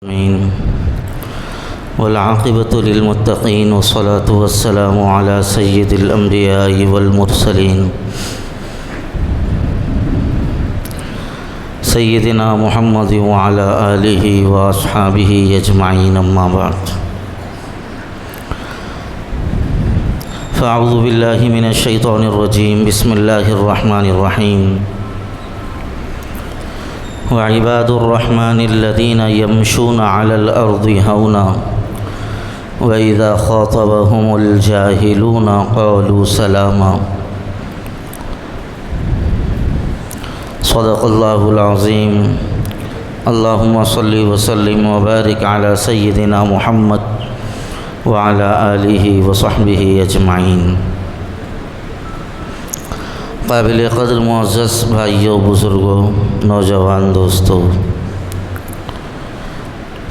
آمين والعاقبة للمتقين والصلاة والسلام على سيد الأنبياء والمرسلين سيدنا محمد وعلى آله وأصحابه أجمعين أما بعد فأعوذ بالله من الشيطان الرجيم بسم الله الرحمن الرحيم وعباد الرحمن الذين يمشون على الأرض هونا وإذا خاطبهم الجاهلون قالوا سلاما صدق الله العظيم اللهم صل وسلم وبارك على سيدنا محمد وعلى آله وصحبه أجمعين قابل قدر معزز بھائیوں بزرگوں نوجوان دوستوں،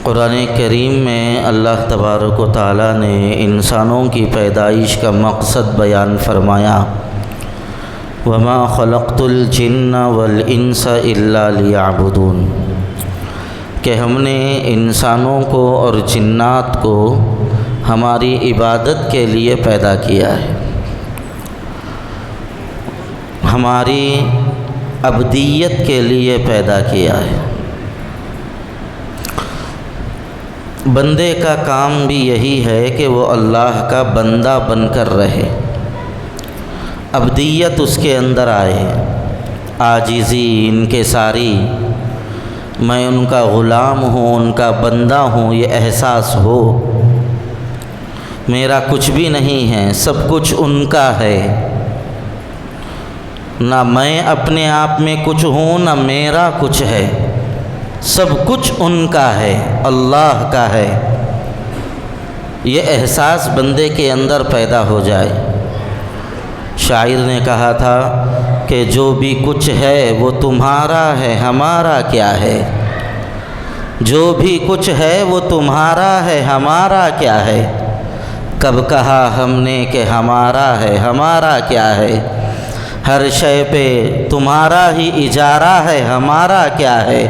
قرآن کریم میں اللہ تبارک و تعالیٰ نے انسانوں کی پیدائش کا مقصد بیان فرمایا وَمَا خَلَقْتُ الْجِنَّ وَالْإِنسَ إِلَّا لِيَعْبُدُونَ کہ ہم نے انسانوں کو اور جنات کو ہماری عبادت کے لیے پیدا کیا ہے، ہماری عبدیت کے لیے پیدا کیا ہے۔ بندے کا کام بھی یہی ہے کہ وہ اللہ کا بندہ بن کر رہے، عبدیت اس کے اندر آئے، عاجزی انکساری، میں ان کا غلام ہوں، ان کا بندہ ہوں، یہ احساس ہو، میرا کچھ بھی نہیں ہے، سب کچھ ان کا ہے، نہ میں اپنے آپ میں کچھ ہوں نہ میرا کچھ ہے، سب کچھ ان کا ہے، اللہ کا ہے، یہ احساس بندے کے اندر پیدا ہو جائے۔ شاعر نے کہا تھا کہ جو بھی کچھ ہے وہ تمہارا ہے، ہمارا کیا ہے، جو بھی کچھ ہے وہ تمہارا ہے، ہمارا کیا ہے، کب کہا ہم نے کہ ہمارا ہے، ہمارا کیا ہے، ہر شے پہ تمہارا ہی اجارہ ہے، ہمارا کیا ہے،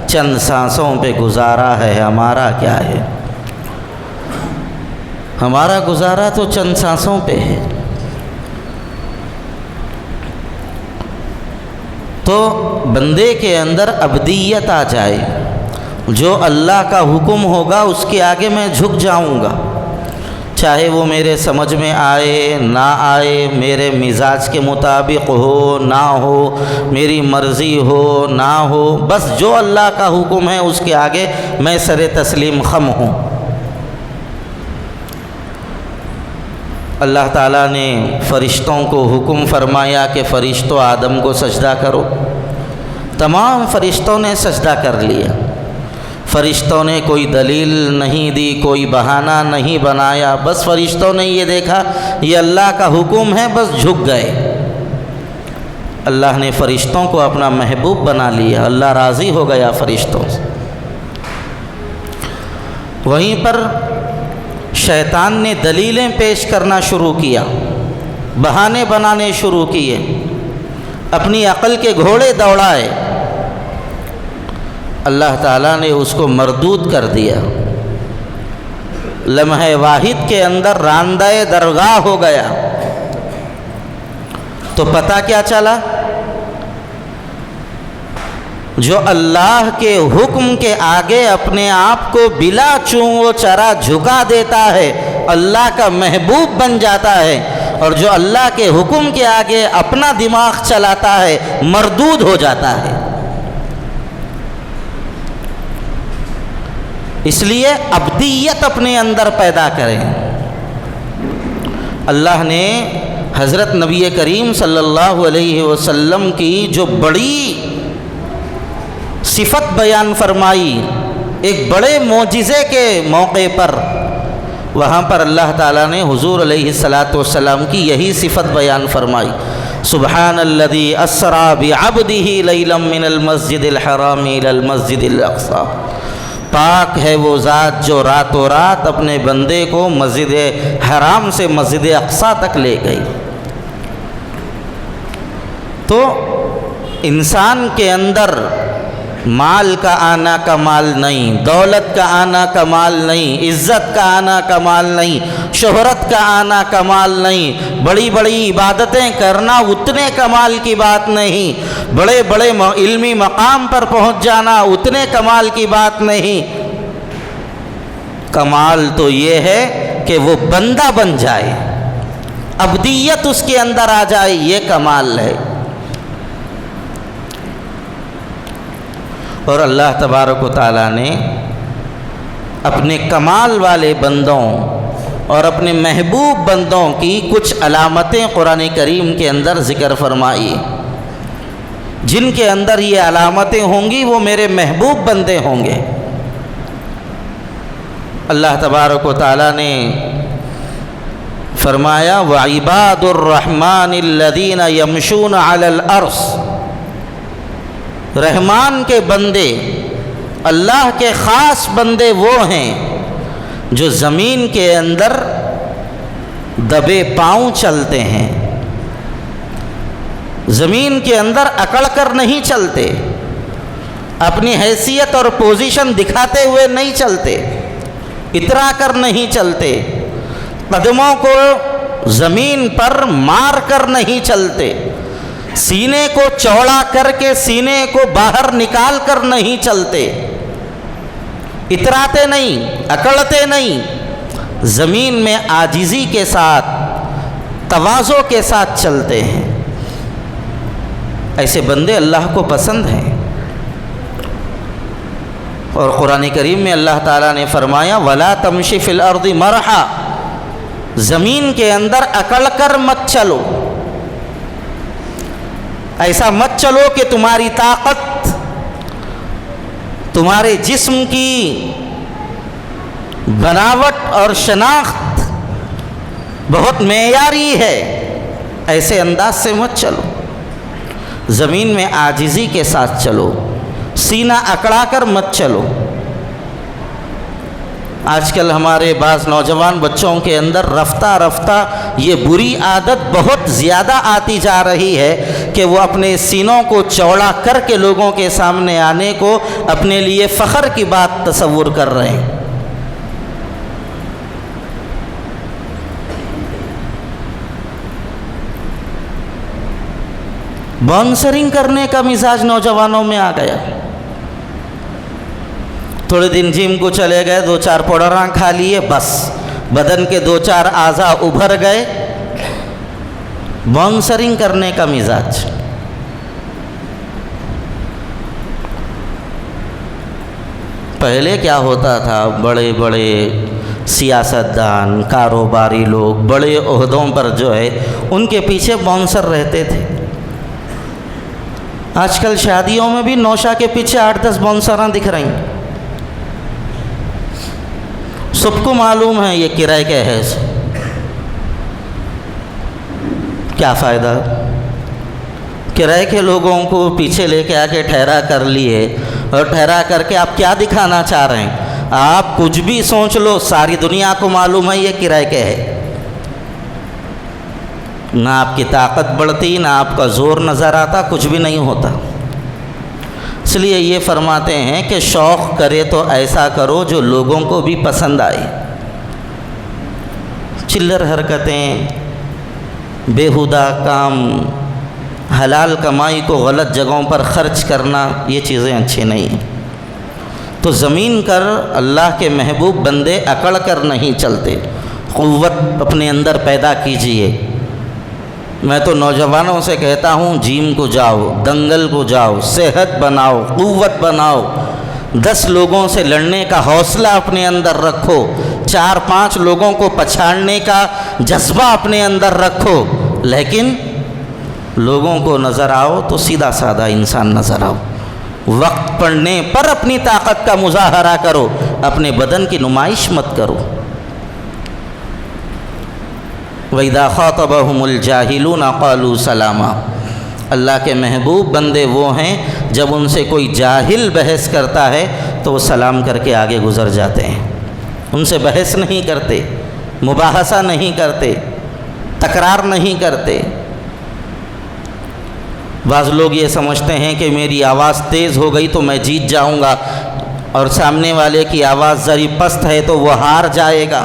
چند سانسوں پہ گزارا ہے، ہمارا کیا ہے، ہمارا گزارا تو چند سانسوں پہ ہے۔ تو بندے کے اندر عبدیت آ جائے، جو اللہ کا حکم ہوگا اس کے آگے میں جھک جاؤں گا، چاہے وہ میرے سمجھ میں آئے نہ آئے، میرے مزاج کے مطابق ہو نہ ہو، میری مرضی ہو نہ ہو، بس جو اللہ کا حکم ہے اس کے آگے میں سر تسلیم خم ہوں۔ اللہ تعالیٰ نے فرشتوں کو حکم فرمایا کہ فرشتوں آدم کو سجدہ کرو، تمام فرشتوں نے سجدہ کر لیا، فرشتوں نے کوئی دلیل نہیں دی، کوئی بہانہ نہیں بنایا، بس فرشتوں نے یہ دیکھا یہ اللہ کا حکم ہے، بس جھک گئے۔ اللہ نے فرشتوں کو اپنا محبوب بنا لیا، اللہ راضی ہو گیا فرشتوں سے۔ وہیں پر شیطان نے دلیلیں پیش کرنا شروع کیا، بہانے بنانے شروع کیے، اپنی عقل کے گھوڑے دوڑائے، اللہ تعالیٰ نے اس کو مردود کر دیا، لمحہ واحد کے اندر راندہ درگاہ ہو گیا۔ تو پتہ کیا چلا؟ جو اللہ کے حکم کے آگے اپنے آپ کو بلا چون و چرا جھکا دیتا ہے، اللہ کا محبوب بن جاتا ہے، اور جو اللہ کے حکم کے آگے اپنا دماغ چلاتا ہے مردود ہو جاتا ہے۔ اس لیے عبدیت اپنے اندر پیدا کریں۔ اللہ نے حضرت نبی کریم صلی اللہ علیہ وسلم کی جو بڑی صفت بیان فرمائی ایک بڑے معجزے کے موقع پر، وہاں پر اللہ تعالیٰ نے حضور علیہ السلام کی یہی صفت بیان فرمائی، سبحان الذی اسری بعبدہ لیلا من المسجد الحرام الی المسجد الاقصی، پاک ہے وہ ذات جو راتوں رات اپنے بندے کو مسجد حرام سے مسجد اقصی تک لے گئی۔ تو انسان کے اندر مال کا آنا کمال نہیں، دولت کا آنا کمال نہیں، عزت کا آنا کمال نہیں، شہرت کا آنا کمال نہیں، بڑی بڑی عبادتیں کرنا اتنے کمال کی بات نہیں، بڑے بڑے علمی مقام پر پہنچ جانا اتنے کمال کی بات نہیں۔ کمال تو یہ ہے کہ وہ بندہ بن جائے، عبدیت اس کے اندر آ جائے، یہ کمال ہے۔ اور اللہ تبارک و تعالیٰ نے اپنے کمال والے بندوں اور اپنے محبوب بندوں کی کچھ علامتیں قرآن کریم کے اندر ذکر فرمائی، جن کے اندر یہ علامتیں ہوں گی وہ میرے محبوب بندے ہوں گے۔ اللہ تبارک و تعالیٰ نے فرمایا وَعِبَادُ الرَّحْمَنِ الَّذِينَ يَمْشُونَ عَلَى الْأَرْضِ، رحمان کے بندے، اللہ کے خاص بندے وہ ہیں جو زمین کے اندر دبے پاؤں چلتے ہیں، زمین کے اندر اکڑ کر نہیں چلتے، اپنی حیثیت اور پوزیشن دکھاتے ہوئے نہیں چلتے، اترا کر نہیں چلتے، قدموں کو زمین پر مار کر نہیں چلتے، سینے کو چوڑا کر کے سینے کو باہر نکال کر نہیں چلتے، اتراتے نہیں، اکڑتے نہیں، زمین میں عاجزی کے ساتھ، تواضع کے ساتھ چلتے ہیں۔ ایسے بندے اللہ کو پسند ہیں۔ اور قرآن کریم میں اللہ تعالیٰ نے فرمایا وَلَا تَمْشِ فِي الْأَرْضِ مَرْحًا، زمین کے اندر اکڑ کر مت چلو، ایسا مت چلو کہ تمہاری طاقت، تمہارے جسم کی بناوٹ اور شناخت بہت معیاری ہے، ایسے انداز سے مت چلو، زمین میں عاجزی کے ساتھ چلو، سینہ اکڑا کر مت چلو۔ آج کل ہمارے بعض نوجوان بچوں کے اندر رفتہ رفتہ یہ بری عادت بہت زیادہ آتی جا رہی ہے کہ وہ اپنے سینوں کو چوڑا کر کے لوگوں کے سامنے آنے کو اپنے لیے فخر کی بات تصور کر رہے ہیں۔ باؤنسرنگ کرنے کا مزاج نوجوانوں میں آ گیا، تھوڑے دن جم کو چلے گئے، 2-4 پوڑراں کھا لیے، بس بدن کے 2-4 اعضاء ابھر گئے، باؤنسرنگ کرنے کا مزاج۔ پہلے کیا ہوتا تھا، بڑے بڑے سیاستدان، کاروباری لوگ بڑے عہدوں پر جو ہے ان کے پیچھے باؤنسر رہتے تھے۔ آج کل شادیوں میں بھی نوشا کے پیچھے 8-10 باؤنسراں دکھ رہی ہیں۔ سب کو معلوم ہے یہ کرائے کا ہے، کیا فائدہ؟ کرائے کے لوگوں کو پیچھے لے کے آ کے ٹھہرا کر لیے، اور ٹھہرا کر کے آپ کیا دکھانا چاہ رہے ہیں؟ آپ کچھ بھی سوچ لو، ساری دنیا کو معلوم ہے یہ کرائے کا ہے۔ نہ آپ کی طاقت بڑھتی، نہ آپ کا زور نظر آتا، کچھ بھی نہیں ہوتا۔ اس لیے یہ فرماتے ہیں کہ شوق کرے تو ایسا کرو جو لوگوں کو بھی پسند آئے۔ چلر حرکتیں، بیہودہ کام، حلال کمائی کو غلط جگہوں پر خرچ کرنا، یہ چیزیں اچھی نہیں ہیں۔ تو زمین کر اللہ کے محبوب بندے اکڑ کر نہیں چلتے، قوت اپنے اندر پیدا کیجئے۔ میں تو نوجوانوں سے کہتا ہوں جیم کو جاؤ، دنگل کو جاؤ، صحت بناؤ، قوت بناؤ، 10 لوگوں سے لڑنے کا حوصلہ اپنے اندر رکھو، 4-5 لوگوں کو پچھاڑنے کا جذبہ اپنے اندر رکھو، لیکن لوگوں کو نظر آؤ تو سیدھا سادہ انسان نظر آؤ۔ وقت پڑنے پر اپنی طاقت کا مظاہرہ کرو، اپنے بدن کی نمائش مت کرو۔ وَإِذَا خَاطَبَهُمُ الْجَاهِلُونَ قَالُوا سَلَامًا، اللہ کے محبوب بندے وہ ہیں جب ان سے کوئی جاہل بحث کرتا ہے تو وہ سلام کر کے آگے گزر جاتے ہیں، ان سے بحث نہیں کرتے، مباحثہ نہیں کرتے، تکرار نہیں کرتے۔ بعض لوگ یہ سمجھتے ہیں کہ میری آواز تیز ہو گئی تو میں جیت جاؤں گا، اور سامنے والے کی آواز ذری پست ہے تو وہ ہار جائے گا۔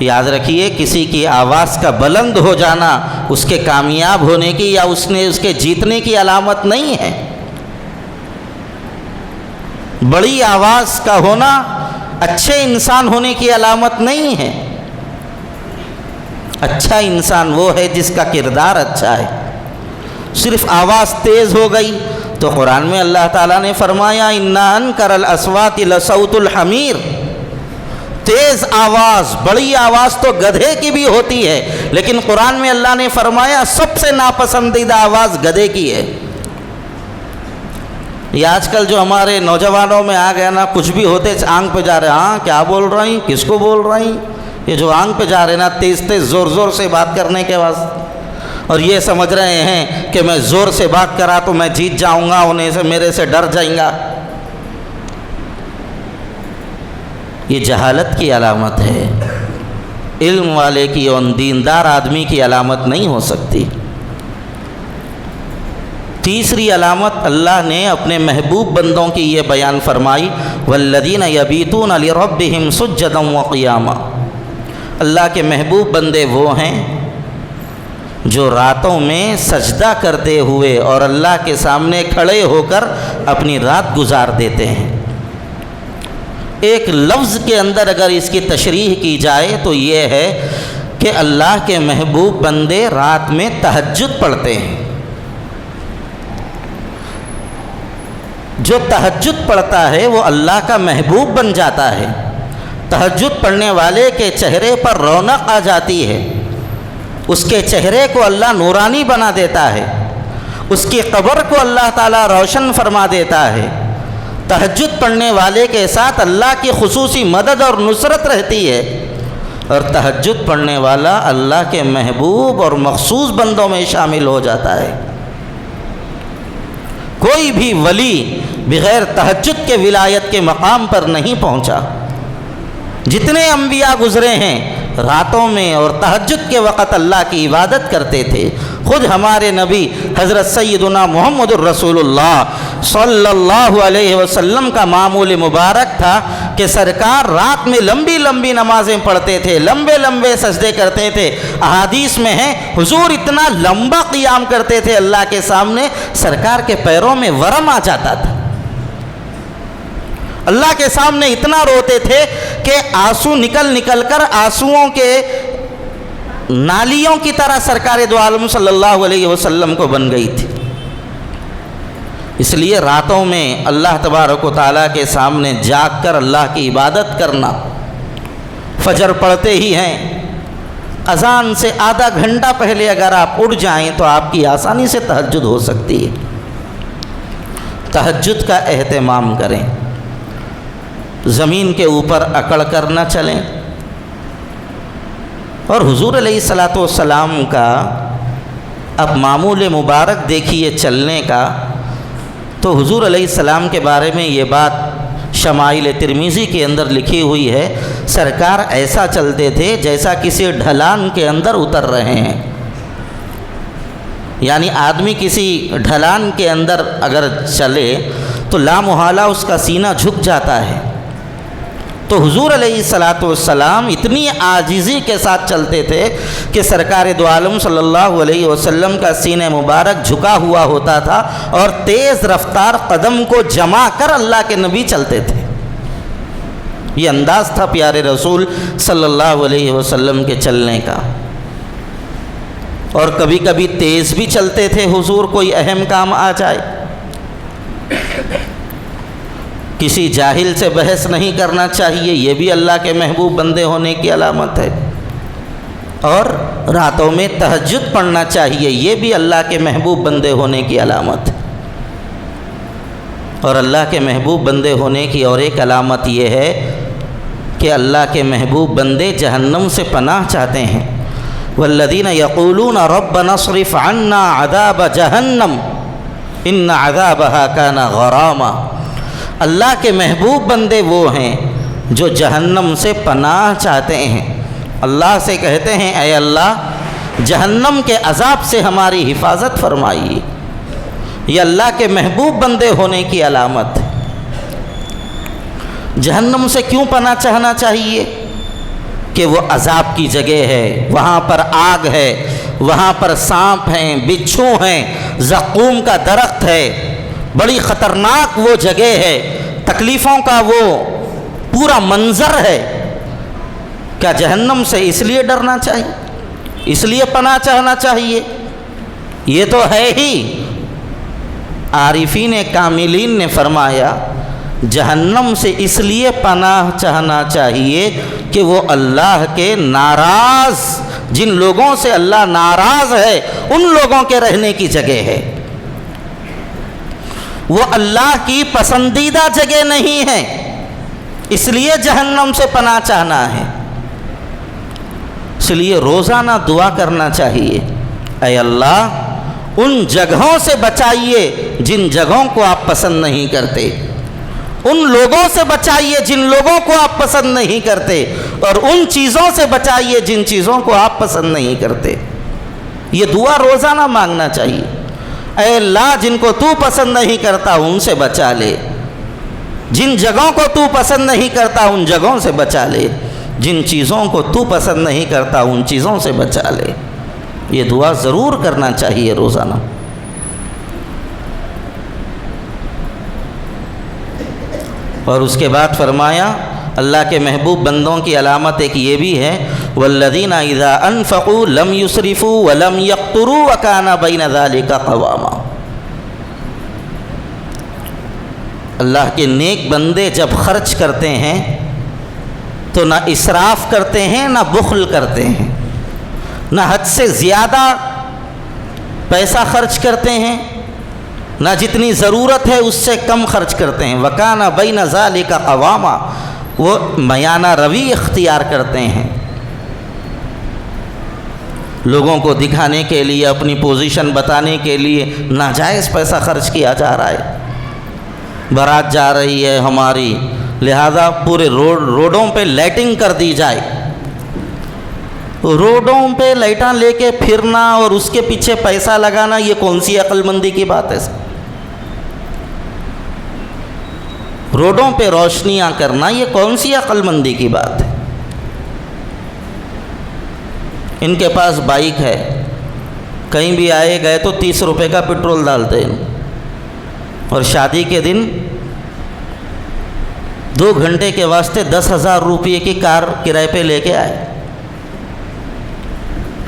یاد رکھیے، کسی کی آواز کا بلند ہو جانا اس کے کامیاب ہونے کی یا اس کے جیتنے کی علامت نہیں ہے۔ بڑی آواز کا ہونا اچھے انسان ہونے کی علامت نہیں ہے۔ اچھا انسان وہ ہے جس کا کردار اچھا ہے۔ صرف آواز تیز ہو گئی تو قرآن میں اللہ تعالیٰ نے فرمایا اِنَّ أَنْكَرَ الْأَصْوَاتِ لَصَوْتُ الْحَمِيرِ، تیز آواز، بڑی آواز تو گدھے کی بھی ہوتی ہے، لیکن قرآن میں اللہ نے فرمایا سب سے ناپسندیدہ آواز گدھے کی ہے۔ یہ آج کل جو ہمارے نوجوانوں میں آ گیا نا، کچھ بھی ہوتے آنکھ پہ جا رہے، ہاں کیا بول رہی، کس کو بول رہی، یہ جو آنکھ پہ جا رہے نا تیز تیز زور زور سے بات کرنے کے واسطے، اور یہ سمجھ رہے ہیں کہ میں زور سے بات کرا تو میں جیت جاؤں گا، انہیں سے میرے سے ڈر جائیں گا۔ یہ جہالت کی علامت ہے، علم والے کی اور دیندار آدمی کی علامت نہیں ہو سکتی۔ تیسری علامت اللہ نے اپنے محبوب بندوں کی یہ بیان فرمائی، والذین یبیتون لربہم سجدا وقیاما، اللہ کے محبوب بندے وہ ہیں جو راتوں میں سجدہ کرتے ہوئے اور اللہ کے سامنے کھڑے ہو کر اپنی رات گزار دیتے ہیں۔ ایک لفظ کے اندر اگر اس کی تشریح کی جائے تو یہ ہے کہ اللہ کے محبوب بندے رات میں تہجد پڑھتے ہیں۔ جو تہجد پڑھتا ہے وہ اللہ کا محبوب بن جاتا ہے۔ تہجد پڑھنے والے کے چہرے پر رونق آ جاتی ہے، اس کے چہرے کو اللہ نورانی بنا دیتا ہے، اس کی قبر کو اللہ تعالیٰ روشن فرما دیتا ہے۔ تہجد پڑھنے والے کے ساتھ اللہ کی خصوصی مدد اور نصرت رہتی ہے، اور تہجد پڑھنے والا اللہ کے محبوب اور مخصوص بندوں میں شامل ہو جاتا ہے۔ کوئی بھی ولی بغیر تہجد کے ولایت کے مقام پر نہیں پہنچا۔ جتنے انبیاء گزرے ہیں راتوں میں اور تہجد کے وقت اللہ کی عبادت کرتے تھے۔ خود ہمارے نبی حضرت سیدنا محمد الرسول اللہ صلی اللہ علیہ وسلم کا معمول مبارک تھا کہ سرکار رات میں لمبی لمبی نمازیں پڑھتے تھے، لمبے لمبے سجدے کرتے تھے۔ احادیث میں ہے حضور اتنا لمبا قیام کرتے تھے اللہ کے سامنے، سرکار کے پیروں میں ورم آ جاتا تھا۔ اللہ کے سامنے اتنا روتے تھے کہ آنسو نکل نکل کر آنسوؤں کے نالیوں کی طرح سرکار دو عالم صلی اللہ علیہ وسلم کو بن گئی تھی۔ اس لیے راتوں میں اللہ تبارک و تعالیٰ کے سامنے جاگ کر اللہ کی عبادت کرنا، فجر پڑھتے ہی ہیں، اذان سے آدھا گھنٹہ پہلے اگر آپ اٹھ جائیں تو آپ کی آسانی سے تہجد ہو سکتی ہے۔ تہجد کا اہتمام کریں، زمین کے اوپر اکڑ کر نہ چلیں۔ اور حضور علیہ الصلاۃ والسلام کا اب معمول مبارک دیکھیے چلنے کا، تو حضور علیہ السلام کے بارے میں یہ بات شمائل ترمذی کے اندر لکھی ہوئی ہے، سرکار ایسا چلتے تھے جیسا کسی ڈھلان کے اندر اتر رہے ہیں۔ یعنی آدمی کسی ڈھلان کے اندر اگر چلے تو لامحالہ اس کا سینہ جھک جاتا ہے، تو حضور علیہ الصلاۃ والسلام اتنی عاجزی کے ساتھ چلتے تھے کہ سرکار دو عالم صلی اللہ علیہ وسلم کا سینہ مبارک جھکا ہوا ہوتا تھا، اور تیز رفتار قدم کو جما کر اللہ کے نبی چلتے تھے۔ یہ انداز تھا پیارے رسول صلی اللہ علیہ وسلم کے چلنے کا۔ اور کبھی کبھی تیز بھی چلتے تھے حضور، کوئی اہم کام آ جائے۔ کسی جاہل سے بحث نہیں کرنا چاہیے، یہ بھی اللہ کے محبوب بندے ہونے کی علامت ہے۔ اور راتوں میں تہجد پڑھنا چاہیے، یہ بھی اللہ کے محبوب بندے ہونے کی علامت ہے۔ اور اللہ کے محبوب بندے ہونے کی اور ایک علامت یہ ہے کہ اللہ کے محبوب بندے جہنم سے پناہ چاہتے ہیں۔ والذین یقولون ربنا اصرف عنا عذاب جہنم ان عذابها کان غراما، اللہ کے محبوب بندے وہ ہیں جو جہنم سے پناہ چاہتے ہیں۔ اللہ سے کہتے ہیں اے اللہ جہنم کے عذاب سے ہماری حفاظت فرمائیے۔ یہ اللہ کے محبوب بندے ہونے کی علامت ہے۔ جہنم سے کیوں پناہ چاہنا چاہیے؟ کہ وہ عذاب کی جگہ ہے، وہاں پر آگ ہے، وہاں پر سانپ ہیں، بچھو ہیں، زقوم کا درخت ہے، بڑی خطرناک وہ جگہ ہے، تکلیفوں کا وہ پورا منظر ہے۔ کیا جہنم سے اس لیے ڈرنا چاہیے؟ اس لیے پناہ چاہنا چاہیے؟ یہ تو ہے ہی۔ عارفین کاملین نے فرمایا جہنم سے اس لیے پناہ چاہنا چاہیے کہ وہ اللہ کے ناراض، جن لوگوں سے اللہ ناراض ہے ان لوگوں کے رہنے کی جگہ ہے، وہ اللہ کی پسندیدہ جگہ نہیں ہے، اس لیے جہنم سے پناہ چاہنا ہے۔ اس لیے روزانہ دعا کرنا چاہیے، اے اللہ ان جگہوں سے بچائیے جن جگہوں کو آپ پسند نہیں کرتے، ان لوگوں سے بچائیے جن لوگوں کو آپ پسند نہیں کرتے، اور ان چیزوں سے بچائیے جن چیزوں کو آپ پسند نہیں کرتے۔ یہ دعا روزانہ مانگنا چاہیے، اے اللہ جن کو تو پسند نہیں کرتا ان سے بچا لے، جن جگہوں کو تو پسند نہیں کرتا ان جگہوں سے بچا لے، جن چیزوں کو تو پسند نہیں کرتا ان چیزوں سے بچا لے۔ یہ دعا ضرور کرنا چاہیے روزانہ۔ اور اس کے بعد فرمایا اللہ کے محبوب بندوں کی علامت ایک یہ بھی ہے، والذین اذا انفقوا لم یسرفوا ولم یقتروا وکان بین ذلک قواما۔ اللہ کے نیک بندے جب خرچ کرتے ہیں تو نہ اسراف کرتے ہیں نہ بخل کرتے ہیں، نہ حد سے زیادہ پیسہ خرچ کرتے ہیں، نہ جتنی ضرورت ہے اس سے کم خرچ کرتے ہیں۔ وَكَانَ بَيْنَ ذَلِكَ قَوَامًا، وہ میانہ روی اختیار کرتے ہیں۔ لوگوں کو دکھانے کے لیے، اپنی پوزیشن بتانے کے لیے ناجائز پیسہ خرچ کیا جا رہا ہے۔ بارات جا رہی ہے ہماری، لہذا پورے روڈوں پہ لائٹنگ کر دی جائے۔ روڈوں پہ لائٹاں لے کے پھرنا اور اس کے پیچھے پیسہ لگانا، یہ کون سی عقل مندی کی بات ہے؟ روڈوں پہ روشنیاں کرنا یہ کون سی عقل مندی کی بات ہے؟ ان کے پاس بائک ہے، کہیں بھی آئے گئے تو 30 روپے کا پٹرول ڈالتے ہیں، اور شادی کے دن 2 گھنٹے کے واسطے 10,000 روپے کی کار کرائے پہ لے کے آئے،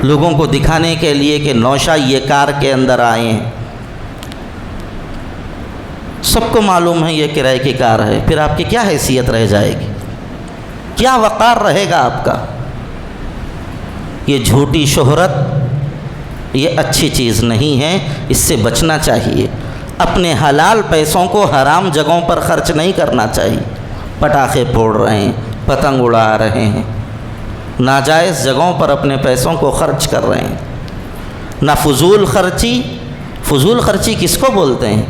لوگوں کو دکھانے کے لیے کہ نوشا یہ کار کے اندر آئے ہیں۔ سب کو معلوم ہے یہ کرائے کی کار ہے، پھر آپ کی کیا حیثیت رہ جائے گی؟ کیا وقار رہے گا آپ کا؟ یہ جھوٹی شہرت یہ اچھی چیز نہیں ہے، اس سے بچنا چاہیے۔ اپنے حلال پیسوں کو حرام جگہوں پر خرچ نہیں کرنا چاہیے۔ پٹاخے پھوڑ رہے ہیں، پتنگ اڑا رہے ہیں، ناجائز جگہوں پر اپنے پیسوں کو خرچ کر رہے ہیں۔ نہ فضول خرچی، فضول خرچی کس کو بولتے ہیں؟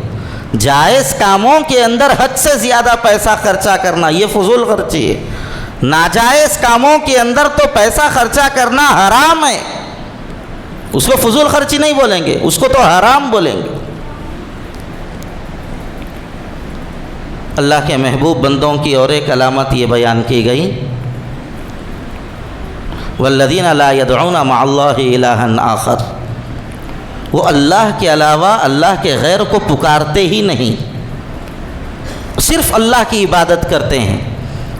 جائز کاموں کے اندر حد سے زیادہ پیسہ خرچہ کرنا یہ فضول خرچی ہے۔ ناجائز کاموں کے اندر تو پیسہ خرچہ کرنا حرام ہے، اس کو فضول خرچی نہیں بولیں گے، اس کو تو حرام بولیں گے۔ اللہ کے محبوب بندوں کی اور ایک علامت یہ بیان کی گئی، والذین لا یدعون مع اللہ الہا آخر، وہ اللہ کے علاوہ اللہ کے غیر کو پکارتے ہی نہیں، صرف اللہ کی عبادت کرتے ہیں۔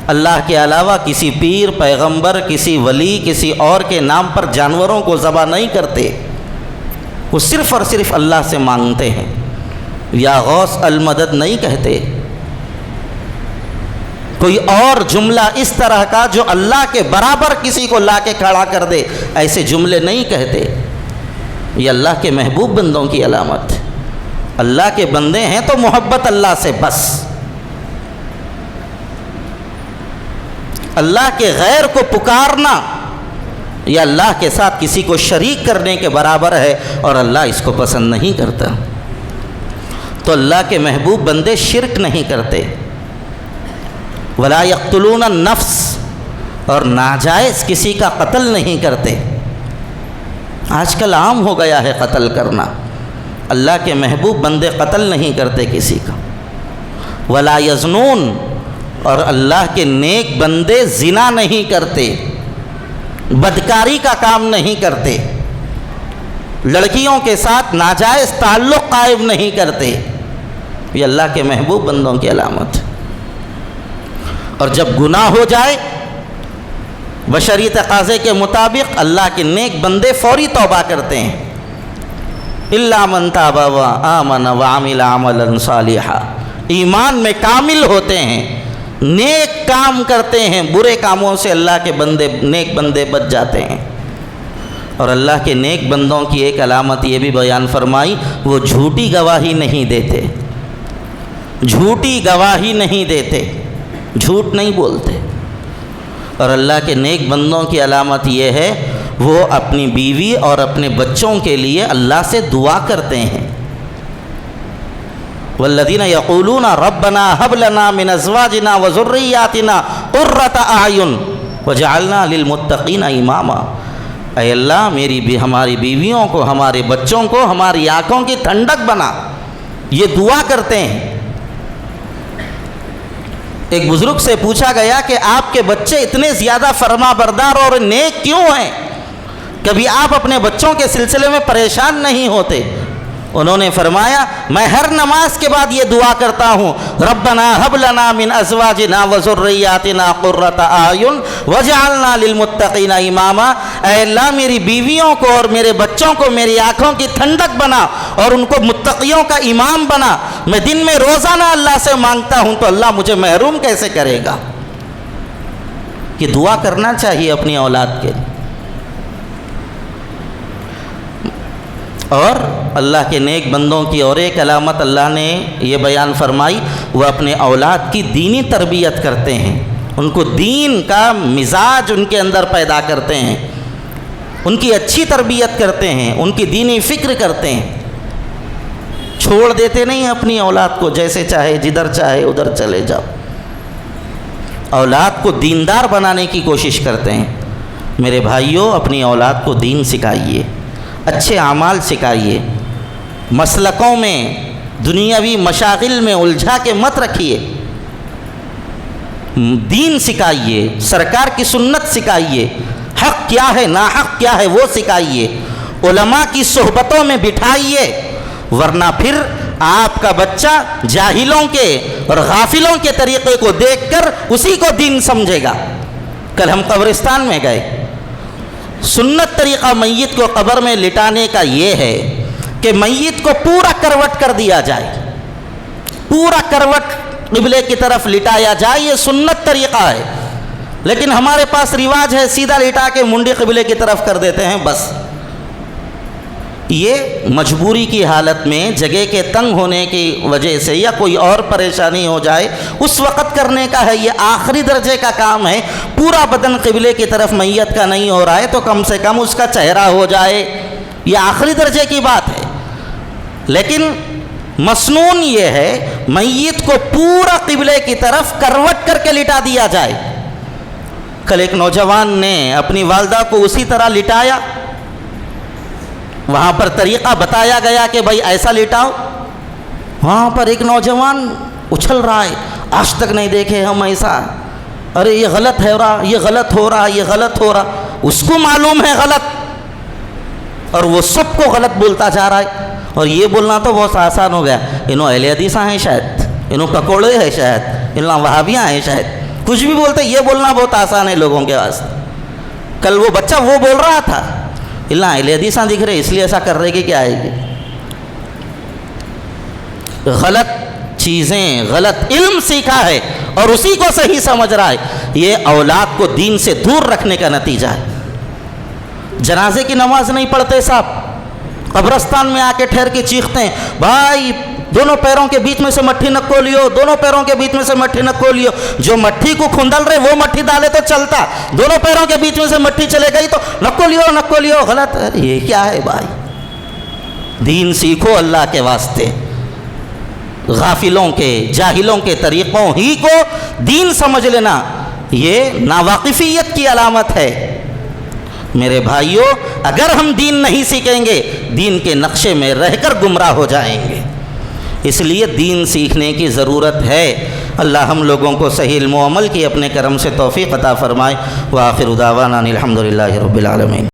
اللہ کے علاوہ کسی پیر، پیغمبر، کسی ولی، کسی اور کے نام پر جانوروں کو ذبح نہیں کرتے، وہ صرف اور صرف اللہ سے مانگتے ہیں۔ یا غوث المدد نہیں کہتے، کوئی اور جملہ اس طرح کا جو اللہ کے برابر کسی کو لا کے کھڑا کر دے، ایسے جملے نہیں کہتے۔ یہ اللہ کے محبوب بندوں کی علامت ہے۔ اللہ کے بندے ہیں تو محبت اللہ سے بس، اللہ کے غیر کو پکارنا یا اللہ کے ساتھ کسی کو شریک کرنے کے برابر ہے، اور اللہ اس کو پسند نہیں کرتا۔ تو اللہ کے محبوب بندے شرک نہیں کرتے، ولا یقتلون النفس، اور ناجائز کسی کا قتل نہیں کرتے۔ آج کل عام ہو گیا ہے قتل کرنا. اللہ کے محبوب بندے قتل نہیں کرتے کسی کا. ولا یزنون، اور اللہ کے نیک بندے زنا نہیں کرتے، بدکاری کا کام نہیں کرتے، لڑکیوں کے ساتھ ناجائز تعلق قائم نہیں کرتے. یہ اللہ کے محبوب بندوں کی علامت ہے. اور جب گناہ ہو جائے بشری تقاضے کے مطابق اللہ کے نیک بندے فوری توبہ کرتے ہیں. الا من تاب وآمن وعمل عملا صالحا، ایمان میں کامل ہوتے ہیں، نیک کام کرتے ہیں، برے کاموں سے اللہ کے بندے نیک بندے بچ جاتے ہیں. اور اللہ کے نیک بندوں کی ایک علامت یہ بھی بیان فرمائی، وہ جھوٹی گواہی نہیں دیتے. جھوٹی گواہی نہیں دیتے، جھوٹ نہیں بولتے. اور اللہ کے نیک بندوں کی علامت یہ ہے وہ اپنی بیوی اور اپنے بچوں کے لیے اللہ سے دعا کرتے ہیں. والذین یقولون ربنا هب لنا من ازواجنا وذریاتنا قرۃ اعین وجعلنا للمتقین اماما. اے اللہ ہماری بیویوں کو، ہمارے بچوں کو ہماری آنکھوں کی ٹھنڈک بنا. یہ دعا کرتے ہیں. ایک بزرگ سے پوچھا گیا کہ آپ کے بچے اتنے زیادہ فرما بردار اور نیک کیوں ہیں؟ کبھی آپ اپنے بچوں کے سلسلے میں پریشان نہیں ہوتے؟ انہوں نے فرمایا میں ہر نماز کے بعد یہ دعا کرتا ہوں ربنا هب لنا من ازواجنا وذریاتنا قرۃ اعین وجعلنا للمتقین اماما. اے اللہ میری بیویوں کو اور میرے بچوں کو میری آنکھوں کی ٹھنڈک بنا اور ان کو متقیوں کا امام بنا. میں دن میں روزانہ اللہ سے مانگتا ہوں تو اللہ مجھے محروم کیسے کرے گا؟ یہ دعا کرنا چاہیے اپنی اولاد کے لیے. اور اللہ کے نیک بندوں کی اور ایک علامت اللہ نے یہ بیان فرمائی، وہ اپنے اولاد کی دینی تربیت کرتے ہیں. ان کو دین کا مزاج ان کے اندر پیدا کرتے ہیں، ان کی اچھی تربیت کرتے ہیں، ان کی دینی فکر کرتے ہیں. چھوڑ دیتے نہیں اپنی اولاد کو جیسے چاہے جدھر چاہے ادھر چلے جاؤ. اولاد کو دیندار بنانے کی کوشش کرتے ہیں. میرے بھائیوں، اپنی اولاد کو دین سکھائیے، اچھے اعمال سکھائیے، مسلکوں میں دنیاوی مشاغل میں الجھا کے مت رکھیے. دین سکھائیے، سرکار کی سنت سکھائیے، حق کیا ہے ناحق کیا ہے وہ سکھائیے، علماء کی صحبتوں میں بٹھائیے. ورنہ پھر آپ کا بچہ جاہلوں کے اور غافلوں کے طریقے کو دیکھ کر اسی کو دین سمجھے گا. کل ہم قبرستان میں گئے. سنت طریقہ میت کو قبر میں لٹانے کا یہ ہے کہ میت کو پورا کروٹ کر دیا جائے، پورا کروٹ قبلے کی طرف لٹایا جائے. یہ سنت طریقہ ہے. لیکن ہمارے پاس رواج ہے سیدھا لٹا کے منڈی قبلے کی طرف کر دیتے ہیں بس. یہ مجبوری کی حالت میں، جگہ کے تنگ ہونے کی وجہ سے یا کوئی اور پریشانی ہو جائے اس وقت کرنے کا ہے. یہ آخری درجے کا کام ہے. پورا بدن قبلے کی طرف میت کا نہیں ہو رہا ہے تو کم سے کم اس کا چہرہ ہو جائے. یہ آخری درجے کی بات ہے. لیکن مسنون یہ ہے میت کو پورا قبلے کی طرف کروٹ کر کے لٹا دیا جائے. کل ایک نوجوان نے اپنی والدہ کو اسی طرح لٹایا. وہاں پر طریقہ بتایا گیا کہ بھائی ایسا لٹاؤ. وہاں پر ایک نوجوان اچھل رہا ہے، آج تک نہیں دیکھے ہم ایسا. ارے یہ غلط ہے رہا، یہ غلط ہو رہا، یہ غلط ہو رہا. اس کو معلوم ہے غلط اور وہ سب کو غلط بولتا جا رہا ہے. اور یہ بولنا تو بہت آسان ہو گیا. انہوں اہل حدیثاں ہیں شاید، انہوں ککوڑے ہیں شاید، انہوں وہابیاں ہیں شاید. کچھ بھی بولتے، یہ بولنا بہت آسان ہے لوگوں کے واسطے. کل وہ بچہ وہ بول رہا تھا اللہ اہل حدیثاں دکھ رہے اس لیے ایسا کر رہے کہ کیا آئے گی. غلط چیزیں، غلط علم سیکھا ہے اور اسی کو صحیح سمجھ رہا ہے. یہ اولاد کو دین سے دور رکھنے کا نتیجہ ہے. جنازے کی نماز نہیں پڑھتے صاحب، قبرستان میں آ کے ٹھہر کے چیختے ہیں بھائی دونوں پیروں کے بیچ میں سے مٹھی نکو لیو، دونوں پیروں کے بیچ میں سے مٹھی نکو لیو. جو مٹھی کو کھندل رہے وہ مٹھی ڈالے تو چلتا، دونوں پیروں کے بیچ میں سے مٹھی چلے گئی تو نکو لیو نکو لیو. غلط ہے. یہ کیا ہے بھائی؟ دین سیکھو اللہ کے واسطے. غافلوں کے، جاہلوں کے طریقوں ہی کو دین سمجھ لینا یہ ناواقفیت کی علامت ہے. میرے بھائیوں، اگر ہم دین نہیں سیکھیں گے دین کے نقشے میں رہ کر گمراہ ہو جائیں گے، اس لیے دین سیکھنے کی ضرورت ہے۔ اللہ ہم لوگوں کو صحیح علم و عمل کی اپنے کرم سے توفیق عطا فرمائے۔ وآخر دعوانا الحمد للہ رب العالمین۔